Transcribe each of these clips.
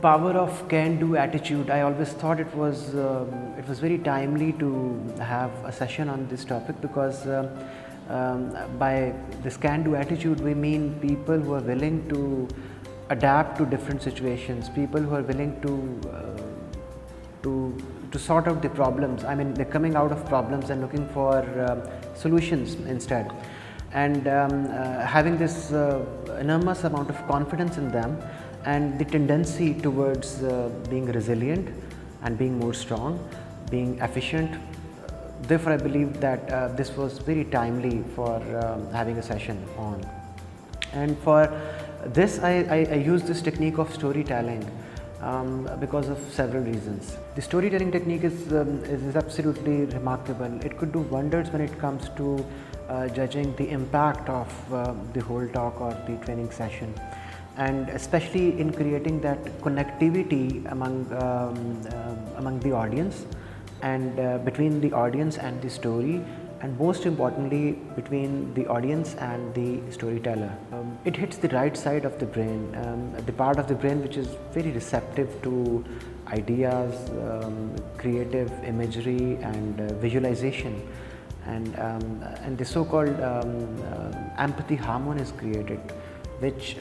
The power of can-do attitude. I always thought it was very timely to have a session on this topic, because by this can-do attitude we mean people who are willing to adapt to different situations, people who are willing to sort out the problems. I mean, they're coming out of problems and looking for solutions instead, and having this enormous amount of confidence in them, and the tendency towards being resilient and being more strong, being efficient. Therefore, I believe that this was very timely for having a session on. And for this, I use this technique of storytelling because of several reasons. The storytelling technique is absolutely remarkable. It could do wonders when it comes to judging the impact of the whole talk or the training session, and especially in creating that connectivity among the audience, and between the audience and the story, and most importantly between the audience and the storyteller. It hits the right side of the brain, the part of the brain which is very receptive to ideas, creative imagery and visualization, and the so-called empathy hormone is created, which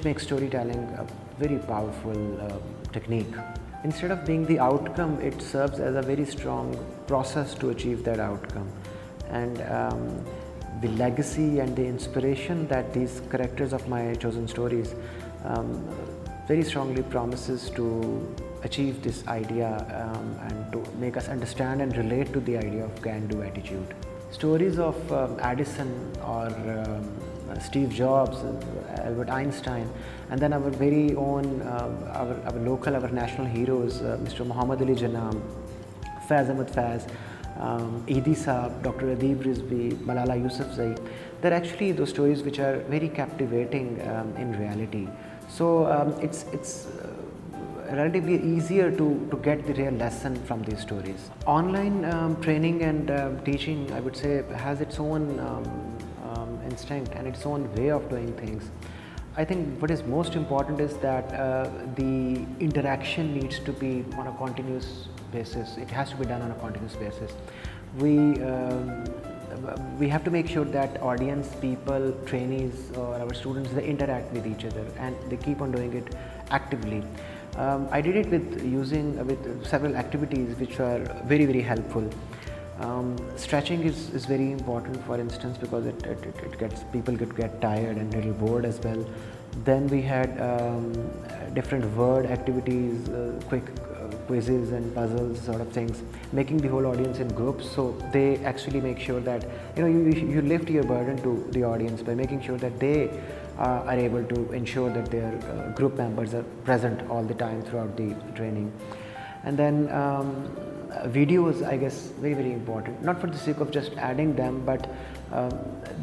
makes storytelling a very powerful technique. Instead of being the outcome, it serves as a very strong process to achieve that outcome. And the legacy and the inspiration that these characters of my chosen stories very strongly promises to achieve this idea and to make us understand and relate to the idea of can-do attitude. Stories of Edison or Steve Jobs, Albert Einstein, and then our very own, our local, our national heroes, Mr. Muhammad Ali Jinnah, Faiz Ahmad Faiz, Eidi Saab, Dr. Adib Rizvi, Malala Yousafzai. They're actually those stories which are very captivating in reality. So it's relatively easier to get the real lesson from these stories. Online training and teaching, I would say, has its own instinct and its own way of doing things. I think what is most important is that the interaction needs to be on a continuous basis. It has to be done on a continuous basis. We have to make sure that audience, people, trainees or our students, they interact with each other and they keep on doing it actively. I did it with several activities which are very helpful. Stretching is very important, for instance, because people get tired and a little bored as well. Then we had different word activities, quick quizzes and puzzles sort of things, making the whole audience in groups, so they actually make sure that you lift your burden to the audience by making sure that they are able to ensure that their group members are present all the time throughout the training. And then videos, I guess, very important, not for the sake of just adding them, but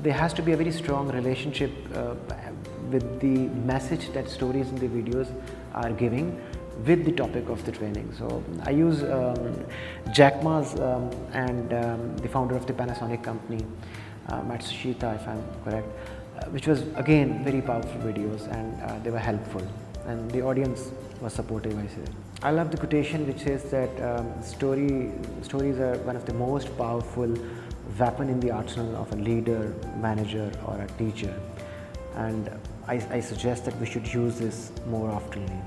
there has to be a very strong relationship with the message that stories in the videos are giving with the topic of the training. So I use Jack Ma's and the founder of the Panasonic company, Matsushita, if I'm correct, which was again very powerful videos, and they were helpful, and the audience was supportive, I say. I love the quotation which says that stories are one of the most powerful weapon in the arsenal of a leader, manager or a teacher, and I suggest that we should use this more oftenly.